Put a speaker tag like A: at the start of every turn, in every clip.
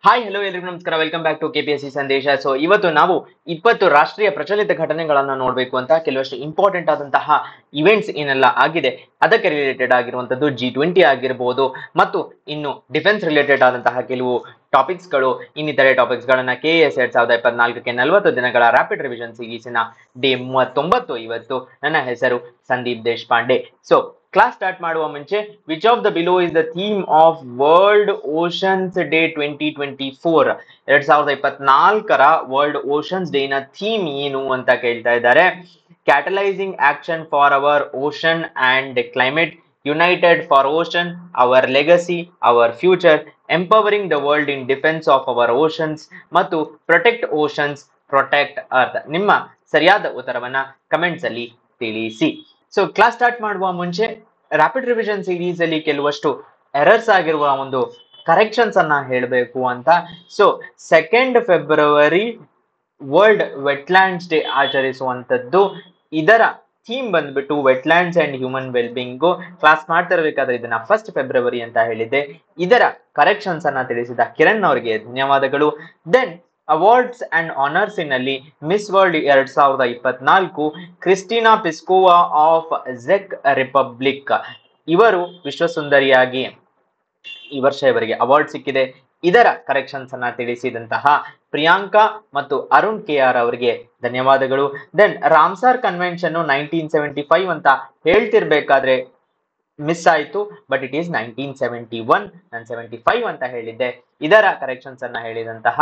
A: Hi hello ಎಲ್ರಿಗೂ ನಮಸ್ಕಾರ. Welcome back to KPSC ಸಂದೇಶ. ಸೊ ಇವತ್ತು ನಾವು 20 ರಾಷ್ಟ್ರೀಯ ಪ್ರಚಲಿತ ಘಟನೆಗಳನ್ನ ನೋಡಬೇಕು ಅಂತ ಕೆಲವಷ್ಟು ಇಂಪಾರ್ಟೆಂಟ್ ಆದಂತಹ ಇವೆಂಟ್ಸ್ ಏನೆಲ್ಲ ಆಗಿದೆ ಅದಕ್ಕೆ ರಿಲೇಟೆಡ್ ಆಗಿರುವಂತದ್ದು G20 ಆಗಿರ್ಬೋದು, ಮತ್ತು ಇನ್ನು ಡಿಫೆನ್ಸ್ ರಿಲೇಟೆಡ್ ಆದಂತಹ ಕೆಲವು ಟಾಪಿಕ್ಸ್ಗಳು, ಇನ್ನಿತರೆ ಟಾಪಿಕ್ಸ್ ಗಳನ್ನ KS 2024ಕ್ಕೆ 40 ದಿನಗಳ ರ್ಯಾಪಿಡ್ ರಿವಿಷನ್ ಸೀರೀಸಿನ ಡೇ 39 ಇವತ್ತು. ನನ್ನ ಹೆಸರು Sandeep Deshpande. So class start ಮಾಡುವ ಮುಂಚೆ, which of the below is the theme of world oceans day 2024? 2024ರ ವರ್ಲ್ಡ್ ಓಷನ್ಸ್ ಡೇ ನ ಥೀಮ್ ಏನು ಅಂತ ಕೇಳ್ತಾ ಇದ್ದಾರೆ. Catalysing action for our ocean and climate, united for ocean, our legacy, our future, empowering the world in defence of our oceans ಮತ್ತು protect oceans, protect earth. ನಿಮ್ಮ ಸರಿಯಾದ ಉತ್ತರವನ್ನ ಕಮೆಂಟ್ಸ್ ಅಲ್ಲಿ ತಿಳಿಸಿ. ಸೊ ಕ್ಲಾಸ್ ಸ್ಟಾರ್ಟ್ ಮಾಡುವ ಮುಂಚೆ, ರ್ಯಾಪಿಡ್ ರಿವಿಷನ್ ಸೀರೀಸ್ ಅಲ್ಲಿ ಕೆಲವಷ್ಟು ಎರರ್ಸ್ ಆಗಿರುವ ಒಂದು ಕರೆಕ್ಷನ್ಸ್ ಅನ್ನ ಹೇಳಬೇಕು ಅಂತ. So 2 February world wetlands day ಆಚರಿಸುವಂತದ್ದು. ಇದರ ಥೀಮ್ ಬಂದ್ಬಿಟ್ಟು wetlands and human wellbeing. Class ಮಾಡ್ತಿರ್ಬೇಕಾದ್ರೆ ಇದನ್ನ 1 ಫೆಬ್ರವರಿ ಅಂತ ಹೇಳಿದ್ದೆ. ಇದರ ಕರೆಕ್ಷನ್ಸ್ ಅನ್ನ ತಿಳಿಸಿದ ಕಿರಣ್ ಅವರಿಗೆ ಧನ್ಯವಾದಗಳು. ದೆನ್ ಅವಾರ್ಡ್ಸ್ ಅಂಡ್ ಆನರ್ಸ್ ನಲ್ಲಿ Miss World 2024 Krystyna Pyszkova of ಝೆಕ್ ರಿಪಬ್ಲಿಕ್, ಇವರು ವಿಶ್ವಸುಂದರಿಯಾಗಿ ಈ ವರ್ಷ ಇವರಿಗೆ ಅವಾರ್ಡ್ ಸಿಕ್ಕಿದೆ. ಇದರ ಕರೆಕ್ಷನ್ಸ್ ಅನ್ನ ತಿಳಿಸಿದಂತಹ ಪ್ರಿಯಾಂಕಾ ಮತ್ತು ಅರುಣ್ KR ಅವರಿಗೆ ಧನ್ಯವಾದಗಳು. ದೆನ್ ರಾಮ್ಸಾರ್ ಕನ್ವೆನ್ಷನ್ 1975 ಅಂತ ಹೇಳ್ತಿರ್ಬೇಕಾದ್ರೆ ಮಿಸ್ ಆಯ್ತು, ಬಟ್ ಇಟ್ ಈಸ್ 1971. ನಾನು 75 ಅಂತ ಹೇಳಿದ್ದೆ. ಇದರ ಕರೆಕ್ಷನ್ಸ್ ಅನ್ನ ಹೇಳಿದಂತಹ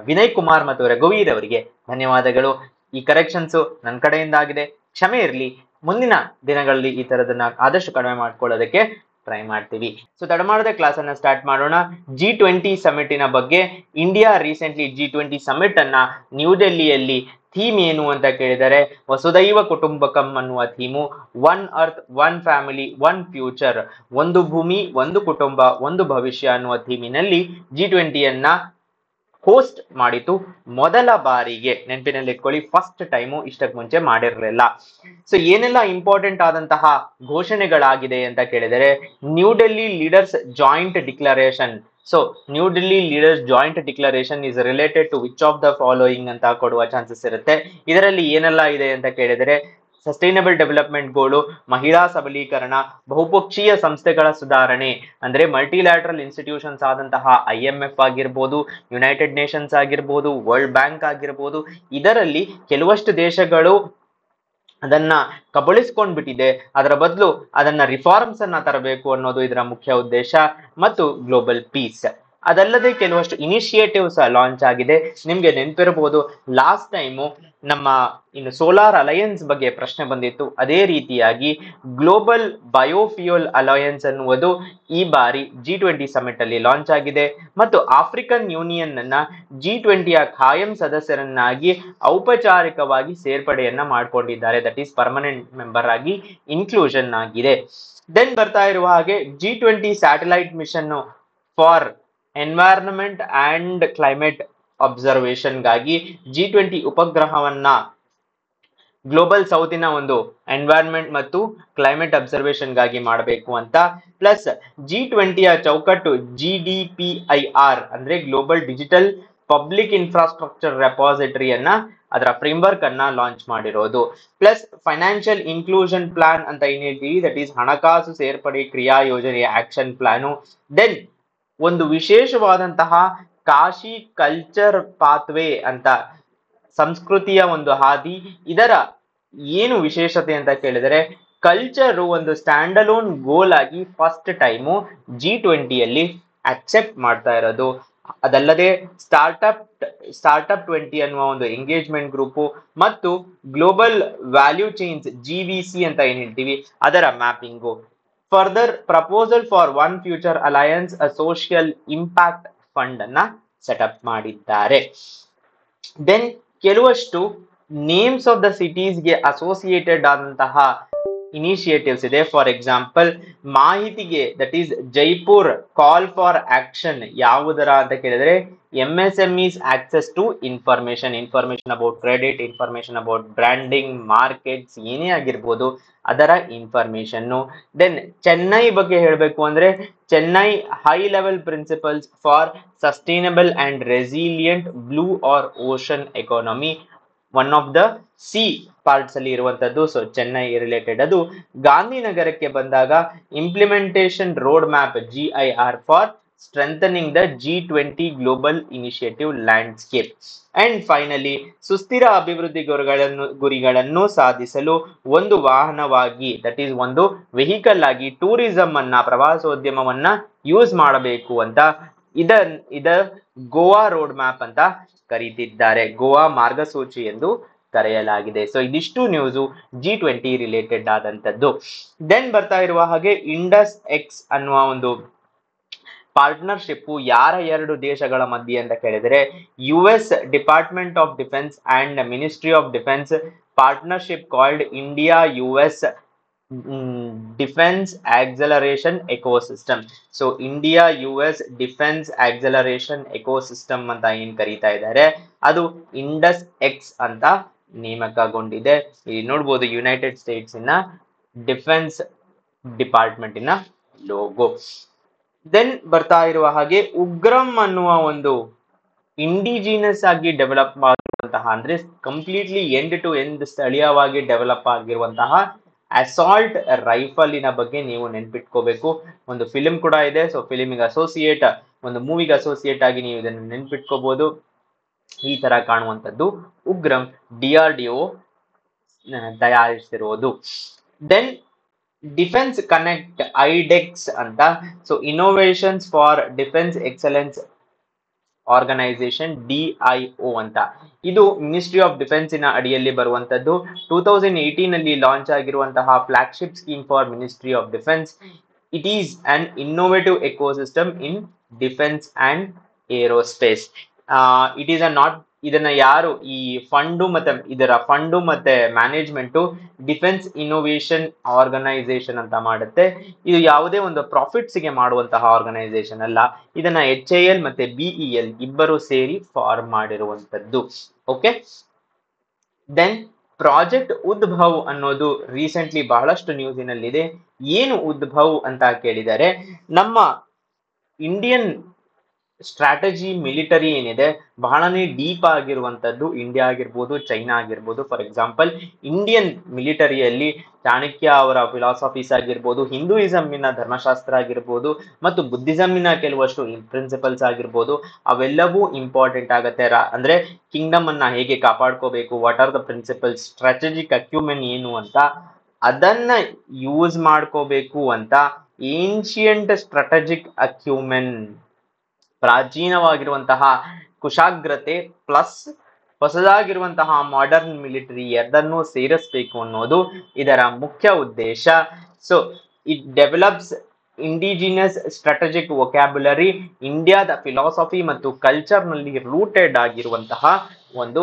A: ವಿನಯ್ ಕುಮಾರ್ ಮತ್ತು ರಘುವೀರ್ ಅವರಿಗೆ ಧನ್ಯವಾದಗಳು. ಈ ಕರೆಕ್ಷನ್ಸ್ ನನ್ನ ಕಡೆಯಿಂದ ಆಗಿದೆ, ಕ್ಷಮೆ ಇರಲಿ. ಮುಂದಿನ ದಿನಗಳಲ್ಲಿ ಈ ತರದನ್ನ ಆದಷ್ಟು ಕಡಿಮೆ ಮಾಡ್ಕೊಳ್ಳೋದಕ್ಕೆ ಟ್ರೈ ಮಾಡ್ತೀವಿ. ಸೊ ತಡ ಮಾಡದೆ ಕ್ಲಾಸ್ ಅನ್ನ ಸ್ಟಾರ್ಟ್ ಮಾಡೋಣ. G20 ಸಮಿಟಿನ ಬಗ್ಗೆ. ಇಂಡಿಯಾ ರೀಸೆಂಟ್ಲಿ G20 ಸಮಿಟ್ ಅನ್ನ ನ್ಯೂ ಡೆಲ್ಲಿಯಲ್ಲಿ ಥೀಮ್ ಏನು ಅಂತ ಕೇಳಿದರೆ ವಸುದೈವ ಕುಟುಂಬಕಂ ಅನ್ನುವ theme, one earth, one family, one future, ಒಂದು ಭೂಮಿ, ಒಂದು ಕುಟುಂಬ, ಒಂದು ಭವಿಷ್ಯ ಅನ್ನುವ ಥೀಮಿನಲ್ಲಿ G20 ಹೋಸ್ಟ್ ಮಾಡಿತು ಮೊದಲ ಬಾರಿಗೆ. ನೆನಪಿನಲ್ಲಿ ಇಟ್ಕೊಳ್ಳಿ, ಫಸ್ಟ್ ಟೈಮು, ಇಷ್ಟಕ್ಕೆ ಮುಂಚೆ ಮಾಡಿರಲಿಲ್ಲ. ಸೊ ಏನೆಲ್ಲ ಇಂಪಾರ್ಟೆಂಟ್ ಆದಂತಹ ಘೋಷಣೆಗಳಾಗಿದೆ ಅಂತ ಕೇಳಿದರೆ, New Delhi leaders joint declaration. So New Delhi leaders joint declaration is related to which of the following ಅಂತ ಕೊಡುವ ಚಾನ್ಸಸ್ ಇರುತ್ತೆ. ಇದರಲ್ಲಿ ಏನೆಲ್ಲ ಇದೆ ಅಂತ ಕೇಳಿದರೆ, ಸಸ್ಟೈನಬಲ್ ಡೆವಲಪ್ಮೆಂಟ್ ಗೋಲು, ಮಹಿಳಾ ಸಬಲೀಕರಣ, ಬಹುಪಕ್ಷೀಯ ಸಂಸ್ಥೆಗಳ ಸುಧಾರಣೆ ಅಂದ್ರೆ ಮಲ್ಟಿಲ್ಯಾಟ್ರಲ್ ಇನ್ಸ್ಟಿಟ್ಯೂಷನ್ಸ್ ಆದಂತಹ IMF ಆಗಿರ್ಬೋದು, ಯುನೈಟೆಡ್ ನೇಷನ್ಸ್ ಆಗಿರ್ಬೋದು, ವರ್ಲ್ಡ್ ಬ್ಯಾಂಕ್ ಆಗಿರ್ಬೋದು, ಇದರಲ್ಲಿ ಕೆಲವಷ್ಟು ದೇಶಗಳು ಅದನ್ನ ಕಬಳಿಸ್ಕೊಂಡ್ಬಿಟ್ಟಿದೆ. ಅದರ ಬದಲು ಅದನ್ನ ರಿಫಾರ್ಮ್ಸ್ ಅನ್ನ ತರಬೇಕು ಅನ್ನೋದು ಇದರ ಮುಖ್ಯ ಉದ್ದೇಶ. ಮತ್ತು ಗ್ಲೋಬಲ್ ಪೀಸ್. ಅದಲ್ಲದೆ ಕೆಲವಷ್ಟು ಇನಿಷಿಯೇಟಿವ್ಸ್ ಲಾಂಚ್ ಆಗಿದೆ. ನಿಮ್ಗೆ ನೆನಪಿರಬಹುದು, ಲಾಸ್ಟ್ ಟೈಮು ನಮ್ಮ ಇನ್ನು ಸೋಲಾರ್ ಅಲಯನ್ಸ್ ಬಗ್ಗೆ ಪ್ರಶ್ನೆ ಬಂದಿತ್ತು. ಅದೇ ರೀತಿಯಾಗಿ ಗ್ಲೋಬಲ್ ಬಯೋಫ್ಯೂಯಲ್ ಅಲಯನ್ಸ್ ಅನ್ನುವುದು ಈ ಬಾರಿ G20 ಸಮಿಟ್ ಅಲ್ಲಿ ಲಾಂಚ್ ಆಗಿದೆ. ಮತ್ತು ಆಫ್ರಿಕನ್ ಯೂನಿಯನ್ ಅನ್ನ G20ಯ ಖಾಯಂ ಸದಸ್ಯರನ್ನಾಗಿ ಔಪಚಾರಿಕವಾಗಿ ಸೇರ್ಪಡೆಯನ್ನ ಮಾಡ್ಕೊಂಡಿದ್ದಾರೆ. ದಟ್ ಈಸ್ ಪರ್ಮನೆಂಟ್ ಮೆಂಬರ್ ಆಗಿ ಇನ್ಕ್ಲೂಷನ್ ಆಗಿದೆ. ದೆನ್ ಬರ್ತಾ ಇರುವ ಹಾಗೆ G20 satellite mission for environment and climate observation ಗಾಗಿ G20 ಉಪಗ್ರಹವನ್ನ ಗ್ಲೋಬಲ್ ಸೌತಿನ ಒಂದು ಎನ್ವೈರನ್ಮೆಂಟ್ ಮತ್ತು ಕ್ಲೈಮೇಟ್ ಅಬ್ಸರ್ವೇಷನ್ ಗಾಗಿ ಮಾಡಬೇಕು ಅಂತ. ಪ್ಲಸ್ G20ಯ ಚೌಕಟ್ಟು GDPIR ಅಂದ್ರೆ ಗ್ಲೋಬಲ್ ಡಿಜಿಟಲ್ ಪಬ್ಲಿಕ್ ಇನ್ಫ್ರಾಸ್ಟ್ರಕ್ಚರ್ ರೆಪಾಸಿಟರಿಯನ್ನ, ಅದರ ಫ್ರೇಮ್ವರ್ಕ್ ಅನ್ನ ಲಾಂಚ್ ಮಾಡಿರೋದು. ಪ್ಲಸ್ ಫೈನಾನ್ಷಿಯಲ್ ಇನ್ಕ್ಲೂಷನ್ ಪ್ಲಾನ್ ಅಂತ ಏನ್ ಹೇಳ್ತೀವಿ, ದಟ್ ಈಸ್ ಹಣಕಾಸು ಸೇರ್ಪಡೆ ಕ್ರಿಯಾ ಯೋಜನೆಯ ಆಕ್ಷನ್ ಪ್ಲಾನು. ದೆನ್ ಒಂದು ವಿಶೇಷವಾದಂತಹ ಕಾಶಿ ಕಲ್ಚರ್ ಪಾತ್ವೇ ಅಂತ, ಸಂಸ್ಕೃತಿಯ ಒಂದು ಹಾದಿ. ಇದರ ಏನು ವಿಶೇಷತೆ ಅಂತ ಕೇಳಿದರೆ, ಕಲ್ಚರು ಒಂದು ಸ್ಟ್ಯಾಂಡ್ ಅಲೋನ್ ಗೋಲ್ ಆಗಿ ಫಸ್ಟ್ ಟೈಮು G20ಯಲ್ಲಿ ಅಕ್ಸೆಪ್ಟ್ ಮಾಡ್ತಾ ಇರೋದು. ಅದಲ್ಲದೆ ಸ್ಟಾರ್ಟ್ಅಪ್ 20 ಅನ್ನುವ ಒಂದು ಎಂಗೇಜ್ಮೆಂಟ್ ಗ್ರೂಪು ಮತ್ತು ಗ್ಲೋಬಲ್ ವ್ಯಾಲ್ಯೂ ಚೈನ್ಸ್ GVC ಅಂತ ಏನ್ ಹೇಳ್ತೀವಿ, ಅದರ mapping. Further proposal for one future alliance a social impact fund ಅನ್ನ ಸೆಟಪ್ ಮಾಡಿದ್ದಾರೆ. ದೆನ್ ಕೆಲವಷ್ಟು ನೇಮ್ಸ್ ಆಫ್ ದ ಸಿಟೀಸ್ಗೆ ಅಸೋಸಿಯೇಟೆಡ್ ಆದಂತಹ ಇನಿಷಿಯೇಟಿವ್ಸ್ ಇದೆ. ಫಾರ್ ಎಕ್ಸಾಂಪಲ್ ಮಾಹಿತಿಗೆ that is Jaipur call for action ಯಾವುದರ ಅಂತ ಕೇಳಿದ್ರೆ MSMEs access to information about credit, information about branding, markets ಏನೇ ಆಗಿರ್ಬೋದು ಅದರ ಇನ್ಫಾರ್ಮೇಶನ್. ದೆನ್ ಚೆನ್ನೈ ಬಗ್ಗೆ ಹೇಳಬೇಕು ಅಂದ್ರೆ Chennai high level principles for sustainable and resilient blue R ocean economy, one of the C parts ಅಲ್ಲಿ ಇರುವಂತದ್ದು. ಸೊ ಚೆನ್ನೈ ರಿಲೇಟೆಡ್ ಅದು. ಗಾಂಧಿನಗರಕ್ಕೆ ಬಂದಾಗ implementation road map GIR for strengthening the G20 global initiative landscape. And finally ಸುಸ್ಥಿರ ಅಭಿವೃದ್ಧಿ ಗುರಿಗಳನ್ನು ಸಾಧಿಸಲು ಒಂದು ವಾಹನವಾಗಿ that is ಒಂದು ವೆಹಿಕಲ್ ಆಗಿ ಟೂರಿಸಂ ಅನ್ನ, ಪ್ರವಾಸೋದ್ಯಮವನ್ನ ಯೂಸ್ ಮಾಡಬೇಕು ಅಂತ ಇದ ಗೋವಾ ರೋಡ್ ಮ್ಯಾಪ್ ಅಂತ ಕರೀತಿದ್ದಾರೆ, ಗೋವಾ ಮಾರ್ಗಸೂಚಿ ಎಂದು ಕರೆಯಲಾಗಿದೆ. ಸೊ ಇದಿಷ್ಟು ನ್ಯೂಸು G20 ರಿಲೇಟೆಡ್ ಆದಂತದ್ದು. ದೆನ್ ಬರ್ತಾ ಇರುವ ಹಾಗೆ ಇಂಡಸ್ ಎಕ್ಸ್ ಅನ್ನುವ ಒಂದು ಪಾರ್ಟ್ನರ್ಶಿಪ್ ಯಾರ ಎರಡು ದೇಶಗಳ ಮಧ್ಯೆ ಅಂತ ಕೇಳಿದರೆ US department of defence and ministry of defence partnership called India US defence acceleration ecosystem. So India US defence acceleration ecosystem ಅಂತ ಏನ್ ಕರೀತಾ ಇದ್ದಾರೆ ಅದು ಇಂಡಸ್ ಎಕ್ಸ್ ಅಂತ ನೇಮಕಗೊಂಡಿದೆ. ಇಲ್ಲಿ ನೋಡ್ಬೋದು ಯುನೈಟೆಡ್ ಸ್ಟೇಟ್ಸ್ ಇನ ಡಿಫೆನ್ಸ್ ಡಿಪಾರ್ಟ್ಮೆಂಟಿನ ಲೋಗೋ. ದೆನ್ ಬರ್ತಾ ಇರುವ ಹಾಗೆ ಉಗ್ರಂ ಅನ್ನುವ ಒಂದು ಇಂಡಿಜಿನಸ್ ಆಗಿ ಡೆವಲಪ್ ಆಗಿರುವಂತಹ ಅಂದ್ರೆ ಕಂಪ್ಲೀಟ್ಲಿ ಎಂಡ್ ಟು ಎಂಡ್ ಸ್ಥಳೀಯವಾಗಿ ಡೆವಲಪ್ ಆಗಿರುವಂತಹ ಅಸಾಲ್ಟ್ ರೈಫಲಿನ ಬಗ್ಗೆ ನೀವು ನೆನ್ಪಿಟ್ಕೋಬೇಕು. ಒಂದು ಫಿಲಿಂ ಕೂಡ ಇದೆ. ಸೊ ಫಿಲಿಮಿಗೆ ಅಸೋಸಿಯೇಟ್, ಒಂದು ಮೂವಿಗೆ ಅಸೋಸಿಯೇಟ್ ಆಗಿ ನೀವು ಇದನ್ನು ನೆನ್ಪಿಟ್ಕೋಬಹುದು. ಈ ತರ ಕಾಣುವಂಥದ್ದು ಉಗ್ರಂ DRDO ತಯಾರಿಸಿರುವುದು. ದೆನ್ ಡಿಫೆನ್ಸ್ ಕನೆಕ್ಟ್ ಐಡೆಕ್ಸ್ ಅಂತ, so innovations for defence excellence organisation DIO ಅಂತ, ಇದು ಮಿನಿಸ್ಟ್ರಿ ಆಫ್ ಡಿಫೆನ್ಸ್ ಇನ ಅಡಿಯಲ್ಲಿ ಬರುವಂತದ್ದು. 2018 ಅಲ್ಲಿ ಲಾಂಚ್ ಆಗಿರುವಂತಹ flagship scheme for ministry of defence. It is an innovative ecosystem in defence and aerospace. It is a not, ಇದನ್ನ ಯಾರು ಈ ಇದರ ಫಂಡು ಮತ್ತೆ ಮ್ಯಾನೇಜ್ಮೆಂಟ್ ಡಿಫೆನ್ಸ್ ಇನೋವೇಷನ್ ಆರ್ಗನೈಸೇಷನ್ ಅಂತ ಮಾಡುತ್ತೆ. ಇದು ಯಾವುದೇ ಒಂದು ಪ್ರಾಫಿಟ್ಸ್ ಗೆ ಮಾಡುವಂತಹ ಆರ್ಗನೈಸೇಷನ್ ಅಲ್ಲ. ಇದನ್ನ HAL ಮತ್ತೆ BEL ಇಬ್ಬರು ಸೇರಿ ಫಾರ್ಮ್ ಮಾಡಿರುವಂತದ್ದು. ಓಕೆ. ದೆನ್ ಪ್ರಾಜೆಕ್ಟ್ ಉದ್ಭವ್ ಅನ್ನೋದು ರೀಸೆಂಟ್ಲಿ ಬಹಳಷ್ಟು ನ್ಯೂಸಿನಲ್ಲಿದೆ. ಏನು ಉದ್ಭವ್ ಅಂತ ಕೇಳಿದರೆ ನಮ್ಮ ಇಂಡಿಯನ್ ಸ್ಟ್ರಾಟಜಿ ಮಿಲಿಟರಿ ಏನಿದೆ ಬಹಳನೇ ಡೀಪ್ ಆಗಿರುವಂತದ್ದು. ಇಂಡಿಯಾ ಆಗಿರ್ಬೋದು, ಚೈನಾ ಆಗಿರ್ಬೋದು. ಫಾರ್ ಎಕ್ಸಾಂಪಲ್ ಇಂಡಿಯನ್ ಮಿಲಿಟರಿಯಲ್ಲಿ ಚಾಣಕ್ಯ ಅವರ ಫಿಲಾಸಫೀಸ್ ಆಗಿರ್ಬೋದು, ಹಿಂದೂಯಿಸಮ್ಮಿನ ಧರ್ಮಶಾಸ್ತ್ರ ಆಗಿರ್ಬೋದು ಮತ್ತು ಬುದ್ಧಿಸಮ್ಮಿನ ಕೆಲವಷ್ಟು ಪ್ರಿನ್ಸಿಪಲ್ಸ್ ಆಗಿರ್ಬೋದು, ಅವೆಲ್ಲವೂ ಇಂಪಾರ್ಟೆಂಟ್ ಆಗತ್ತೆ. ಅಂದ್ರೆ ಕಿಂಗ್ಡಮ್ ಅನ್ನ ಹೇಗೆ ಕಾಪಾಡ್ಕೋಬೇಕು, what are the principles, strategic ಅಕ್ಯುಮೆನ್ ಏನು ಅಂತ ಅದನ್ನ ಯೂಸ್ ಮಾಡ್ಕೋಬೇಕು ಅಂತ ancient strategic ಅಕ್ಯುಮೆನ್, ಪ್ರಾಚೀನವಾಗಿರುವಂತಹ ಕುಶಾಗ್ರತೆ plus ಹೊಸದಾಗಿರುವಂತಹ modern military ಎರಡನ್ನೂ ಸೇರಿಸಬೇಕು ಅನ್ನೋದು ಇದರ ಮುಖ್ಯ ಉದ್ದೇಶ. So it develops indigenous strategic vocabulary, ಇಂಡಿಯಾದ ಫಿಲಾಸಫಿ ಮತ್ತು ಕಲ್ಚರ್ ನಲ್ಲಿ ರೂಟೆಡ್ ಆಗಿರುವಂತಹ ಒಂದು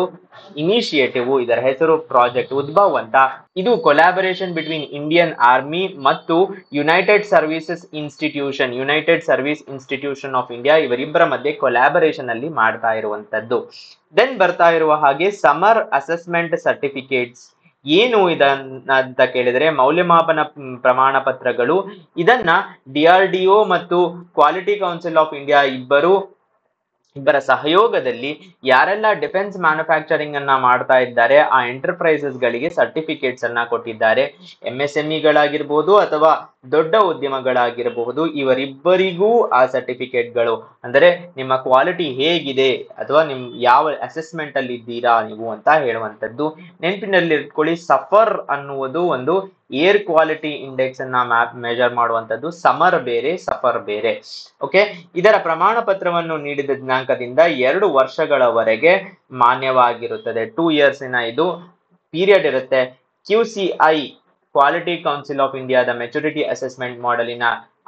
A: ಇನಿಷಿಯೇಟಿವ್. ಇದರ ಹೆಸರು ಪ್ರಾಜೆಕ್ಟ್ ಉದ್ಭವ್ ಅಂತ. ಇದು ಕೊಲಾಬರೇಷನ್ ಬಿಟ್ವೀನ್ ಇಂಡಿಯನ್ ಆರ್ಮಿ ಮತ್ತು United service institution of India, ಇವರಿಬ್ಬರ ಮಧ್ಯೆ ಕೊಲಾಬರೇಷನ್ ಅಲ್ಲಿ ಮಾಡ್ತಾ ಇರುವಂತದ್ದು. ದೆನ್ ಬರ್ತಾ ಇರುವ ಹಾಗೆ ಸಮರ್ ಅಸೆಸ್ಮೆಂಟ್ ಸರ್ಟಿಫಿಕೇಟ್ಸ್ ಏನು ಇದನ್ನ ಅಂತ ಕೇಳಿದರೆ ಮೌಲ್ಯಮಾಪನ ಪ್ರಮಾಣ ಪತ್ರಗಳು. ಇದನ್ನ DRDO ಮತ್ತು ಕ್ವಾಲಿಟಿ ಕೌನ್ಸಿಲ್ ಆಫ್ ಇಂಡಿಯಾ ಇಬ್ಬರ ಸಹಯೋಗದಲ್ಲಿ ಯಾರೆಲ್ಲ ಡಿಫೆನ್ಸ್ ಮ್ಯಾನುಫ್ಯಾಕ್ಚರಿಂಗ್ ಅನ್ನ ಮಾಡ್ತಾ ಇದ್ದಾರೆ ಆ ಎಂಟರ್ಪ್ರೈಸಸ್ ಗಳಿಗೆ ಸರ್ಟಿಫಿಕೇಟ್ಸ್ ಅನ್ನ ಕೊಟ್ಟಿದ್ದಾರೆ. MSME ಗಳಾಗಿರ್ಬೋದು ಅಥವಾ ದೊಡ್ಡ ಉದ್ಯಮಗಳಾಗಿರಬಹುದು, ಇವರಿಬ್ಬರಿಗೂ ಆ ಸರ್ಟಿಫಿಕೇಟ್ಗಳು ಅಂದರೆ ನಿಮ್ಮ ಕ್ವಾಲಿಟಿ ಹೇಗಿದೆ ಅಥವಾ ನಿಮ್ ಯಾವ ಅಸೆಸ್ಮೆಂಟ್ ಅಲ್ಲಿ ಇದ್ದೀರಾ ನೀವು ಅಂತ ಹೇಳುವಂತದ್ದು. ನೆನಪಿನಲ್ಲಿ ಇಟ್ಕೊಳ್ಳಿ, ಸಫರ್ ಅನ್ನುವುದು ಒಂದು ಏರ್ ಕ್ವಾಲಿಟಿ ಇಂಡೆಕ್ಸ್ ಅನ್ನ ಮೆಜರ್ ಮಾಡುವಂತದ್ದು. ಸಮರ್ ಬೇರೆ, ಸಫರ್ ಬೇರೆ. ಓಕೆ. ಇದರ ಪ್ರಮಾಣ ಪತ್ರವನ್ನು ನೀಡಿದ ದಿನಾಂಕದಿಂದ 2 ವರ್ಷಗಳವರೆಗೆ ಮಾನ್ಯವಾಗಿರುತ್ತದೆ. 2 years ಇದು ಪೀರಿಯಡ್ ಇರುತ್ತೆ. QCI ಕ್ವಾಲಿಟಿ ಕೌನ್ಸಿಲ್ ಆಫ್ ಇಂಡಿಯಾದ ಮೆಚುರಿಟಿ ಅಸೆಸ್ಮೆಂಟ್ ಮಾಡೆಲಿನ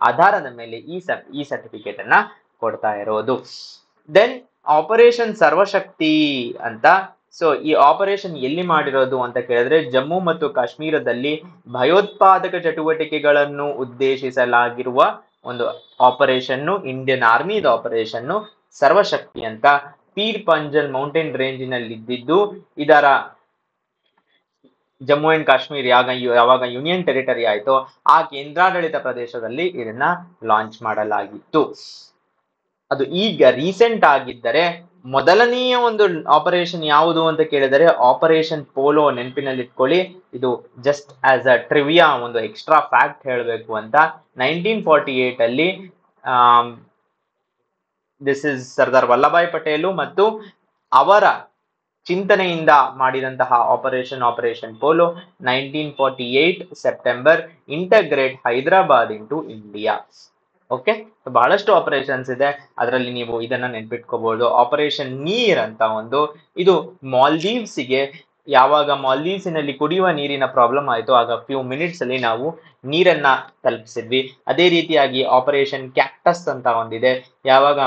A: ಆಧಾರದ ಮೇಲೆ ಈ ಸರ್ಟಿಫಿಕೇಟ್ ಅನ್ನ ಕೊಡ್ತಾ ಇರೋದು. ದೆನ್ ಆಪರೇಷನ್ ಸರ್ವಶಕ್ತಿ ಅಂತ ಸೊ ಈ ಆಪರೇಷನ್ ಎಲ್ಲಿ ಮಾಡಿರೋದು ಅಂತ ಕೇಳಿದ್ರೆ ಜಮ್ಮು ಮತ್ತು ಕಾಶ್ಮೀರದಲ್ಲಿ ಭಯೋತ್ಪಾದಕ ಚಟುವಟಿಕೆಗಳನ್ನು ಉದ್ದೇಶಿಸಲಾಗಿರುವ ಒಂದು ಆಪರೇಷನ್, ಇಂಡಿಯನ್ ಆರ್ಮಿದ ಆಪರೇಷನ್ ಸರ್ವಶಕ್ತಿ ಅಂತ ಪೀರ್ ಪಂಜಲ್ ಮೌಂಟೇನ್ ರೇಂಜಿನಲ್ಲಿ ಇದ್ದಿದ್ದು, ಇದರ ಜಮ್ಮು ಅಂಡ್ ಕಾಶ್ಮೀರ್ ಯಾವಾಗ ಯೂನಿಯನ್ ಟೆರಿಟರಿ ಆಯಿತೋ ಆ ಕೇಂದ್ರಾಡಳಿತ ಪ್ರದೇಶದಲ್ಲಿ ಇದನ್ನ ಲಾಂಚ್ ಮಾಡಲಾಗಿತ್ತು. ಅದು ಈಗ ರೀಸೆಂಟ್ ಆಗಿದ್ದರೆ ಮೊದಲನೆಯ ಒಂದು ಆಪರೇಷನ್ ಯಾವುದು ಅಂತ ಕೇಳಿದರೆ ಆಪರೇಷನ್ ಪೋಲೋ. ನೆನಪಿನಲ್ಲಿ ಇಟ್ಕೊಳ್ಳಿ, ಇದು ಜಸ್ಟ್ ಆಸ್ ಅ ಟ್ರಿವಿಯಾ, ಒಂದು ಎಕ್ಸ್ಟ್ರಾ ಫ್ಯಾಕ್ಟ್ ಹೇಳಬೇಕು ಅಂತ. 1948 ಅಲ್ಲಿ ದಿಸ್ ಇಸ್ ಸರ್ದಾರ್ ವಲ್ಲಭಾಯ್ ಪಟೇಲು ಮತ್ತು ಅವರ ಚಿಂತನೆಯಿಂದ ಮಾಡಿದಂತಹ operation polo. 1948 September, integrate Hyderabad into India. Okay, ಬಹಳಷ್ಟು ಆಪರೇಷನ್ಸ್ ಇದೆ, ಅದರಲ್ಲಿ ನೀವು ಇದನ್ನ ನೆನ್ಪಿಟ್ಕೋಬಹುದು. ಆಪರೇಷನ್ ನೀರ್ ಅಂತ ಒಂದು, ಇದು ಮಾಲ್ದೀವ್ಸ್ಗೆ, ಯಾವಾಗ ಮಾಲ್ದೀವ್ಸಿನಲ್ಲಿ ಕುಡಿಯುವ ನೀರಿನ ಪ್ರಾಬ್ಲಮ್ ಆಯಿತು ಆಗ ಫ್ಯೂ ಮಿನಿಟ್ಸ್ ಅಲ್ಲಿ ನಾವು ನೀರನ್ನ ತಲುಪಿಸಿದ್ವಿ. ಅದೇ ರೀತಿಯಾಗಿ ಆಪರೇಷನ್ ಕ್ಯಾಕ್ಟಸ್ ಅಂತ ಒಂದಿದೆ, ಯಾವಾಗ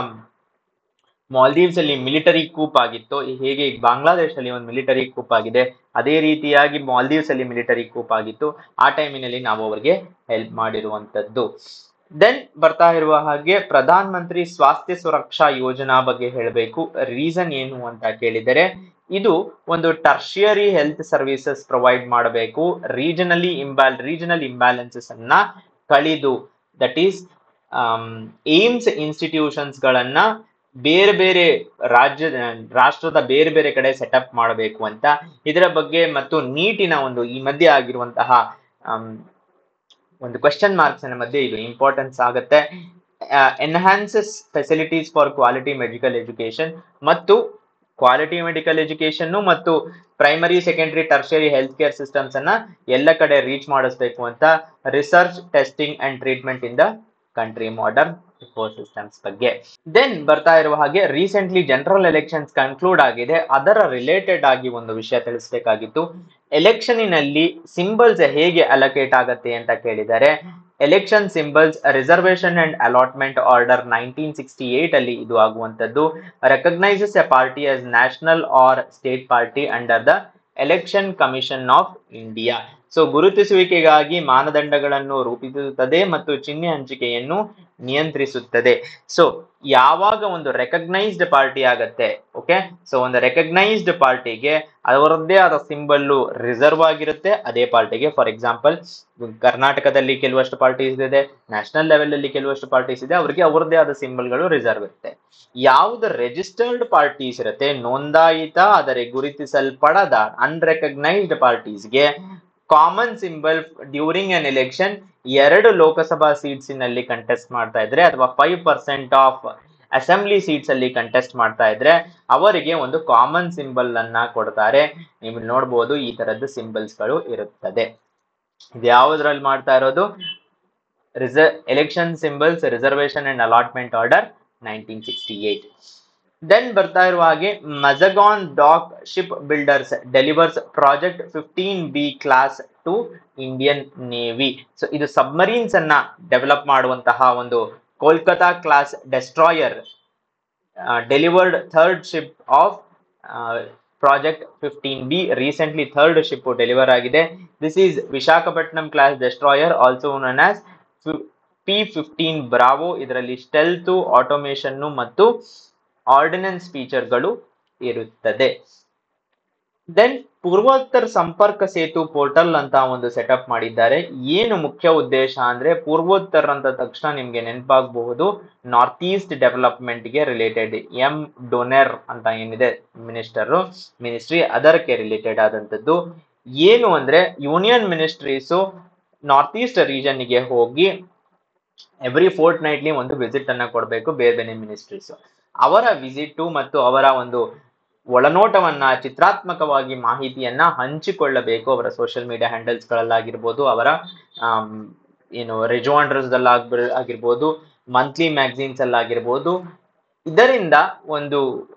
A: ಮಾಲ್ದೀವ್ಸ್ ಅಲ್ಲಿ ಮಿಲಿಟರಿ ಕೂಪ್ ಆಗಿತ್ತು, ಹೇಗೆ ಬಾಂಗ್ಲಾದೇಶದಲ್ಲಿ ಒಂದು ಮಿಲಿಟರಿ ಕೂಪ್ ಆಗಿದೆ ಅದೇ ರೀತಿಯಾಗಿ ಮಾಲ್ದೀವ್ಸ್ ಅಲ್ಲಿ ಮಿಲಿಟರಿ ಕೂಪ್ ಆಗಿತ್ತು. ಆ ಟೈಮಿನಲ್ಲಿ ನಾವು ಅವರಿಗೆ ಹೆಲ್ಪ್ ಮಾಡಿರುವಂತದ್ದು. ದೆನ್ ಬರ್ತಾ ಇರುವ ಹಾಗೆ ಪ್ರಧಾನ ಮಂತ್ರಿ ಸ್ವಾಸ್ಥ್ಯ ಸುರಕ್ಷಾ ಯೋಜನಾ ಬಗ್ಗೆ ಹೇಳಬೇಕು. ರೀಸನ್ ಏನು ಅಂತ ಕೇಳಿದರೆ, ಇದು ಒಂದು ಟರ್ಷಿಯರಿ ಹೆಲ್ತ್ ಸರ್ವಿಸಸ್ ಪ್ರೊವೈಡ್ ಮಾಡಬೇಕು, ರೀಜನಲ್ ಇಂಬ್ಯಾಲೆನ್ಸಸ್ ಅನ್ನ ಕಳಿದು, ದಟ್ ಈಸ್ ಏಮ್ಸ್ ಇನ್ಸ್ಟಿಟ್ಯೂಷನ್ಸ್ ಗಳನ್ನ ಬೇರೆ ಬೇರೆ ರಾಷ್ಟ್ರದ ಬೇರೆ ಬೇರೆ ಕಡೆ ಸೆಟಪ್ ಮಾಡಬೇಕು ಅಂತ. ಇದರ ಬಗ್ಗೆ ಮತ್ತು ನೀಟಿನ ಒಂದು ಈ ಮಧ್ಯೆ ಆಗಿರುವಂತಹ ಒಂದು ಕ್ವೆಶ್ಚನ್ ಮಾರ್ಕ್ಸ್ ಮಧ್ಯೆ ಇದು ಇಂಪಾರ್ಟೆನ್ಸ್ ಆಗುತ್ತೆ. Enhances facilities for quality medical education, ಮತ್ತು ಕ್ವಾಲಿಟಿ ಮೆಡಿಕಲ್ ಎಜುಕೇಶನ್ ಮತ್ತು primary, secondary, tertiary health care systems ಅನ್ನ ಎಲ್ಲ ಕಡೆ ರೀಚ್ ಮಾಡಿಸ್ಬೇಕು ಅಂತ. Research, testing and treatment in the country, modern systems ಬಗ್ಗೆ. ದೆನ್ ಬರ್ತಾ ಇರುವ ಹಾಗೆ ರೀಸೆಂಟ್ಲಿ ಜನರಲ್ ಎಲೆಕ್ಷನ್ಸ್ ಕನ್ಕ್ಲೂಡ್ ಆಗಿದೆ, ಅದರ ರಿಲೇಟೆಡ್ ಆಗಿ ಒಂದು ವಿಷಯ ತಿಳಿಸಬೇಕಾಗಿತ್ತು. ಎಲೆಕ್ಷನ್ನಲ್ಲಿ ಸಿಂಬಲ್ಸ್ ಹೇಗೆ ಅಲೋಕೇಟ್ ಆಗತ್ತೆ ಅಂತ ಕೇಳಿದರೆ, election symbols reservation and allotment order 1968 ಅಲ್ಲಿ ಇದು ಆಗುವಂತದ್ದು. Recognises a party as national or state party under the election commission of India. So ಗುರುತಿಸುವಿಕೆಗಾಗಿ ಮಾನದಂಡಗಳನ್ನು ರೂಪಿಸುತ್ತದೆ ಮತ್ತು ಚಿಹ್ನೆ ಹಂಚಿಕೆಯನ್ನು ನಿಯಂತ್ರಿಸುತ್ತದೆ. ಸೊ ಯಾವಾಗ ಒಂದು ರೆಕಗ್ನೈಸ್ಡ್ ಪಾರ್ಟಿ ಆಗತ್ತೆ, ಓಕೆ, ಸೊ ಒಂದು ರೆಕಗ್ನೈಸ್ಡ್ ಪಾರ್ಟಿಗೆ ಅವರದ್ದೇ ಆದ ಸಿಂಬಲ್ ರಿಸರ್ವ್ ಆಗಿರುತ್ತೆ ಅದೇ ಪಾರ್ಟಿಗೆ. ಫಾರ್ ಎಕ್ಸಾಂಪಲ್, ಕರ್ನಾಟಕದಲ್ಲಿ ಕೆಲವಷ್ಟು ಪಾರ್ಟೀಸ್ ಇದೆ, ನ್ಯಾಷನಲ್ ಲೆವೆಲ್ ಅಲ್ಲಿ ಕೆಲವಷ್ಟು ಪಾರ್ಟೀಸ್ ಇದೆ, ಅವರಿಗೆ ಅವರದ್ದೇ ಆದ ಸಿಂಬಲ್ಗಳು ರಿಸರ್ವ್ ಇರುತ್ತೆ. ಯಾವ್ದು ರಿಜಿಸ್ಟರ್ಡ್ ಪಾರ್ಟೀಸ್ ಇರುತ್ತೆ, ನೋಂದಾಯಿತ ಆದರೆ ಗುರುತಿಸಲ್ಪಡದ ಅನ್ರೆಕಗ್ನೈಸ್ಡ್ ಪಾರ್ಟೀಸ್ಗೆ ಕಾಮನ್ ಸಿಂಬಲ್ ಡ್ಯೂರಿಂಗ್ ಅನ್ ಎಲೆಕ್ಷನ್ 2 ಲೋಕಸಭಾ ಸೀಟ್ಸ್ ನಲ್ಲಿ ಕಂಟೆಸ್ಟ್ ಮಾಡ್ತಾ ಇದ್ರೆ ಅಥವಾ 5% ಆಫ್ ಅಸೆಂಬ್ಲಿ ಸೀಟ್ಸ್ ಅಲ್ಲಿ ಕಂಟೆಸ್ಟ್ ಮಾಡ್ತಾ ಇದ್ರೆ ಅವರಿಗೆ ಒಂದು ಕಾಮನ್ ಸಿಂಬಲ್ ಅನ್ನ ಕೊಡ್ತಾರೆ. ನೀವು ನೋಡಬಹುದು ಈ ತರದ್ದು ಸಿಂಬಲ್ಸ್ ಗಳು ಇರುತ್ತದೆ. ಇದು ಯಾವುದ್ರಲ್ಲಿ ಮಾಡ್ತಾ ಇರೋದು, election symbols reservation and allotment order 1968. Then ಬರ್ತಾ ಇರುವ ಹಾಗೆ Mazagon dock ship builders delivers project 15B class to Indian navy. So ಇದು ಸಬ್ಮರೀನ್ಸ್ ಅನ್ನ ಡೆವಲಪ್ ಮಾಡುವಂತಹ ಒಂದು Kolkata class destroyer delivered third ship of project 15B. Recently third ship deliver ಆಗಿದೆ. This is Visakhapatnam class destroyer, also known as P-15 Bravo. ಇದರಲ್ಲಿ stealth, automation ಮತ್ತು ordnance ಫೀಚರ್ಗಳು ಇರುತ್ತದೆ. Then ಪೂರ್ವೋತ್ತರ ಸಂಪರ್ಕ ಸೇತು ಪೋರ್ಟಲ್ ಅಂತ ಒಂದು ಸೆಟಪ್ ಮಾಡಿದ್ದಾರೆ. ಏನು ಮುಖ್ಯ ಉದ್ದೇಶ ಅಂದ್ರೆ, ಪೂರ್ವೋತ್ತರ ಅಂತ ತಕ್ಷಣ ನಿಮ್ಗೆ ನೆನಪಾಗಬಹುದು ನಾರ್ತ್ ಈಸ್ಟ್ ಡೆವಲಪ್ಮೆಂಟ್ ಗೆ ರಿಲೇಟೆಡ್. ಎಂ ಡೊನೆರ್ ಅಂತ ಏನಿದೆ ಮಿನಿಸ್ಟ್ರಿ, ಅದಕ್ಕೆ ರಿಲೇಟೆಡ್ ಆದಂತದ್ದು. ಏನು ಅಂದ್ರೆ ಯೂನಿಯನ್ ಮಿನಿಸ್ಟ್ರೀಸು ನಾರ್ತ್ ಈಸ್ಟ್ ರೀಜನ್ ಗೆ ಹೋಗಿ ಎವ್ರಿ ಫೋರ್ಟ್ ನೈಟ್ಲಿ ಒಂದು ವಿಸಿಟ್ ಅನ್ನ ಕೊಡಬೇಕು ಬೇರೆ ಬೇರೆ ಮಿನಿಸ್ಟ್ರೀಸ್. ಅವರ ವಿಸಿಟ್ ಮತ್ತು ಅವರ ಒಂದು ಒಳನೋಟವನ್ನ, ಚಿತ್ರಾತ್ಮಕವಾಗಿ ಮಾಹಿತಿಯನ್ನ ಹಂಚಿಕೊಳ್ಳಬೇಕು ಅವರ ಸೋಷಿಯಲ್ ಮೀಡಿಯಾ ಹ್ಯಾಂಡಲ್ಸ್ ಗಳಲ್ಲಾಗಿರ್ಬೋದು, ಅವರ ಏನು ರೆಜಾಂಡರ್ಸ್ ಆಗಿರ್ಬೋದು, ಮಂತ್ಲಿ ಮ್ಯಾಗಝೀನ್ಸ್ ಅಲ್ಲಾಗಿರ್ಬೋದು. ಇದರಿಂದ ಒಂದು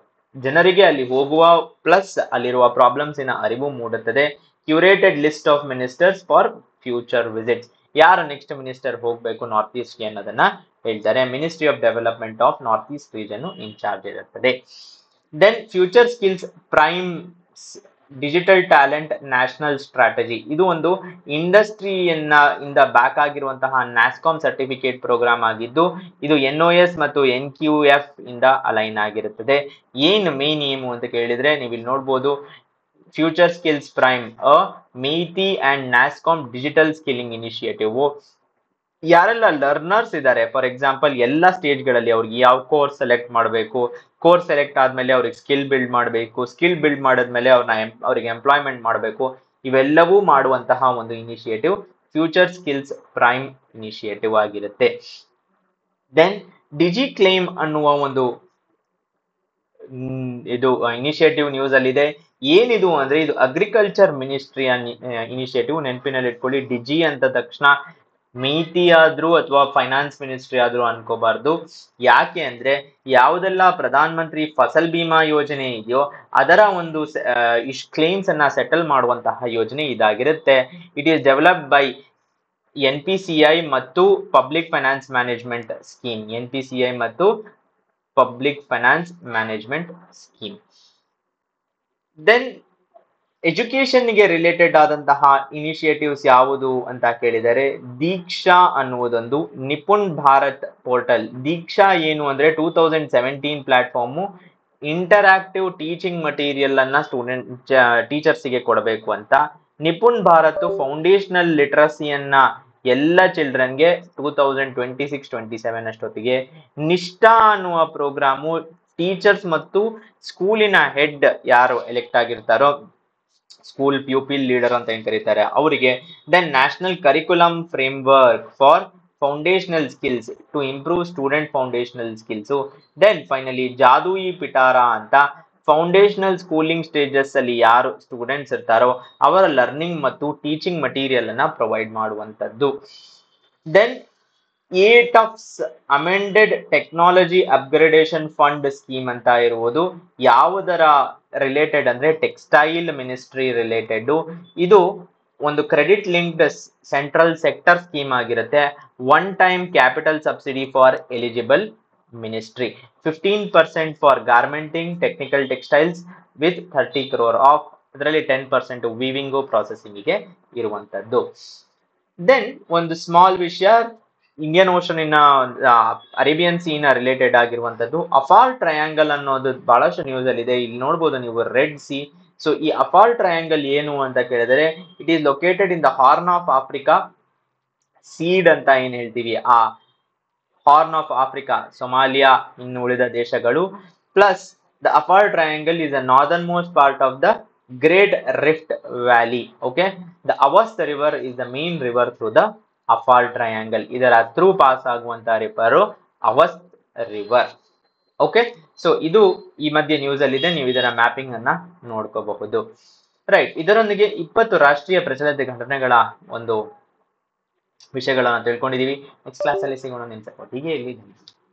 A: ಜನರಿಗೆ ಅಲ್ಲಿ ಹೋಗುವ ಪ್ಲಸ್ ಅಲ್ಲಿರುವ ಪ್ರಾಬ್ಲಮ್ಸ್ ಇನ ಅರಿವು ಮೂಡುತ್ತದೆ. Curated list of ministers for future visits, ಯಾರು ನೆಕ್ಸ್ಟ್ ಮಿನಿಸ್ಟರ್ ಹೋಗ್ಬೇಕು ನಾರ್ತ್ ಈಸ್ಟ್ಗೆ ಅನ್ನೋದನ್ನ ಹೇಳ್ತಾರೆ. Ministry of development of north east region in charge ಇರುತ್ತದೆ. Then future skills prime digital talent national strategy. ಇದು ಒಂದು ಇಂದ ಬ್ಯಾಕ್ ಆಗಿರುವಂತಹ ನ್ಯಾಸ್ಕಾಮ್ ಸರ್ಟಿಫಿಕೇಟ್ ಪ್ರೋಗ್ರಾಮ್ ಆಗಿದ್ದು, ಇದು NOS ಮತ್ತು NQF ಇಂದ ಅಲೈನ್ ಆಗಿರುತ್ತದೆ. ಏನು ಮೇನ್ ಏಮು ಅಂತ ಕೇಳಿದ್ರೆ ನೀವು ಇಲ್ಲಿ ನೋಡ್ಬೋದು, future skills prime methi and NASSCOM digital skilling initiative. ಯಾರೆಲ್ಲ ಲರ್ನರ್ಸ್ ಇದ್ದಾರೆ, ಫಾರ್ ಎಕ್ಸಾಂಪಲ್ ಎಲ್ಲ ಸ್ಟೇಜ್ಗಳಲ್ಲಿ ಅವ್ರಿಗೆ ಯಾವ ಕೋರ್ಸ್ ಸೆಲೆಕ್ಟ್ ಮಾಡಬೇಕು, ಕೋರ್ಸ್ ಸೆಲೆಕ್ಟ್ ಆದ್ಮೇಲೆ ಅವ್ರಿಗೆ ಸ್ಕಿಲ್ ಬಿಲ್ಡ್ ಮಾಡಬೇಕು, ಸ್ಕಿಲ್ ಬಿಲ್ಡ್ ಮಾಡಿದ್ಮೇಲೆ ಅವ್ರಿಗೆ ಎಂಪ್ಲಾಯ್ಮೆಂಟ್ ಮಾಡಬೇಕು, ಇವೆಲ್ಲವೂ ಮಾಡುವಂತಹ ಒಂದು initiative future skills prime initiative ಆಗಿರುತ್ತೆ. ದೆನ್ ಡಿಜಿಕ್ಲೇಮ್ ಅನ್ನುವ ಒಂದು ಇದು ಇನಿಷಿಯೇಟಿವ್ ನ್ಯೂಸ್ ಅಲ್ಲಿ ಇದೆ. ಏನಿದು ಅಂದ್ರೆ ಇದು ಅಗ್ರಿಕಲ್ಚರ್ ಮಿನಿಸ್ಟ್ರಿ ಇನಿಷಿಯೇಟಿವ್. ನೆನಪಿನಲ್ಲಿ ಇಟ್ಕೊಳ್ಳಿ, ಡಿಜಿ ಅಂತ ತಕ್ಷಣ ಮೇತಿ ಆದ್ರೂ ಅಥವಾ ಫೈನಾನ್ಸ್ ಮಿನಿಸ್ಟ್ರಿ ಆದ್ರೂ ಅನ್ಕೋಬಾರ್ದು. ಯಾಕೆ ಅಂದ್ರೆ ಯಾವುದೆಲ್ಲ ಪ್ರಧಾನ ಮಂತ್ರಿ ಫಸಲ್ ಬಿಮಾ ಯೋಜನೆ ಇದೆಯೋ ಅದರ ಒಂದು ಕ್ಲೇಮ್ಸ್ ಅನ್ನ ಸೆಟಲ್ ಮಾಡುವಂತಹ ಯೋಜನೆ ಇದಾಗಿರುತ್ತೆ. It is developed by NPCI ಮತ್ತು public finance management scheme. NPCI ಮತ್ತು public finance management scheme. Then ಎಜುಕೇಶನ್ಗೆ ರಿಲೇಟೆಡ್ ಆದಂತಹ ಇನಿಷಿಯೇಟಿವ್ಸ್ ಯಾವುದು ಅಂತ ಕೇಳಿದರೆ ದೀಕ್ಷಾ ಅನ್ನುವುದೊಂದು, ನಿಪುಣ್ ಭಾರತ್ ಪೋರ್ಟಲ್. ದೀಕ್ಷಾ ಏನು ಅಂದ್ರೆ 2017 ಪ್ಲಾಟ್ಫಾರ್ಮು ಇಂಟರಾಕ್ಟಿವ್ ಟೀಚಿಂಗ್ ಮಟೀರಿಯಲ್ ಅನ್ನ ಟೀಚರ್ಸ್ಗೆ ಕೊಡಬೇಕು ಅಂತ. ನಿಪುಣ್ ಭಾರತ್ ಫೌಂಡೇಶನಲ್ ಲಿಟ್ರಸಿಯನ್ನ ಎಲ್ಲ ಚಿಲ್ಡ್ರನ್ಗೆ 2026-27 ಅಷ್ಟೊತ್ತಿಗೆ. ನಿಷ್ಠಾ ಅನ್ನುವ ಪ್ರೋಗ್ರಾಮು ಟೀಚರ್ಸ್ ಮತ್ತು ಸ್ಕೂಲಿನ ಹೆಡ್ ಯಾರು ಎಲೆಕ್ಟ್ ಆಗಿರ್ತಾರೋ, ಸ್ಕೂಲ್ ಪ್ಯೂಪಿಲ್ ಲೀಡರ್ ಅಂತ ಏನ್ ಕರೀತಾರೆ ಅವರಿಗೆ. Then national curriculum framework for foundational skills to improve student foundational skills. Then finally Jaadui Pitara ಅಂತ ಫೌಂಡೇಶನಲ್ ಸ್ಕೂಲಿಂಗ್ ಸ್ಟೇಜಸ್ ಅಲ್ಲಿ ಯಾರು ಸ್ಟೂಡೆಂಟ್ಸ್ ಇರ್ತಾರೋ ಅವರ ಲರ್ನಿಂಗ್ ಮತ್ತು ಟೀಚಿಂಗ್ ಮಟೀರಿಯಲ್ ಅನ್ನ ಪ್ರೊವೈಡ್ ಮಾಡುವಂತದ್ದು. Then ATUFS amended technology upgradation fund scheme ಅಂತ ಇರುವುದು ಯಾವುದರ ರಿಲೇಟೆಡ್ ಅಂದ್ರೆ ಟೆಕ್ಸ್ಟೈಲ್ ಮಿನಿಸ್ಟ್ರಿ ರಿಲೇಟೆಡ್. ಇದು ಒಂದು credit linked central sector scheme ಆಗಿರುತ್ತೆ. One time capital subsidy for eligible ministry. 15% for garmenting technical textiles with 30 crore of, ಅದರಲ್ಲಿ 10% weaving ಪ್ರಾಸೆಸಿಂಗಿಗೆ ಇರುವಂತದ್ದು. ದೆನ್ ಒಂದು ಸ್ಮಾಲ್ ವಿಷಯ, ಇಂಡಿಯನ್ ಓಷನ್ ಇನ್ನ ಅರೇಬಿಯನ್ ಸೀನ ರಿಲೇಟೆಡ್ ಆಗಿರುವಂತದ್ದು. ಅಫಾಲ್ ಟ್ರಯಾಂಗಲ್ ಅನ್ನೋದು ಬಹಳಷ್ಟು ನ್ಯೂಸ್ ಅಲ್ಲಿ ಇದೆ. ಇಲ್ಲಿ ನೋಡ್ಬೋದು ನೀವು ರೆಡ್ ಸಿ. ಸೊ ಈ ಅಫಾಲ್ ಟ್ರಯಾಂಗಲ್ ಏನು ಅಂತ ಕೇಳಿದರೆ it is located in the horn of Africa. Seed ಅಂತ ಏನ್ ಹೇಳ್ತೀವಿ, ಆ ಹಾರ್ನ್ ಆಫ್ ಆಫ್ರಿಕಾ, ಸೊಮಾಲಿಯಾ, ಇನ್ನು ಉಳಿದ ದೇಶಗಳು. Plus the Afar triangle is the northernmost part of the great rift valley. Okay, the Awash river is the main river through the Afar triangle. ಇದರ through pass ಆಗುವಂತಹ river Awash river. Okay, so ಇದು ಈ ಮಧ್ಯೆ news ಅಲ್ಲಿ ಇದೆ, ನೀವು ಇದರ mapping ಅನ್ನ ನೋಡ್ಕೋಬಹುದು. ರೈಟ್, ಇದರೊಂದಿಗೆ 20 ರಾಷ್ಟ್ರೀಯ ಪ್ರಚಲಿತ ಘಟನೆಗಳ ಒಂದು ವಿಷಯಗಳನ್ನ ತಿಳ್ಕೊಂಡಿದೀವಿ. ನೆಕ್ಸ್ಟ್ ಕ್ಲಾಸ್ ಅಲ್ಲಿ ಸಿಗೋಣ. ನಿಮ್ ಸಪೋರ್ಟ್ ಹೀಗೆ ಇಲ್ಲಿ.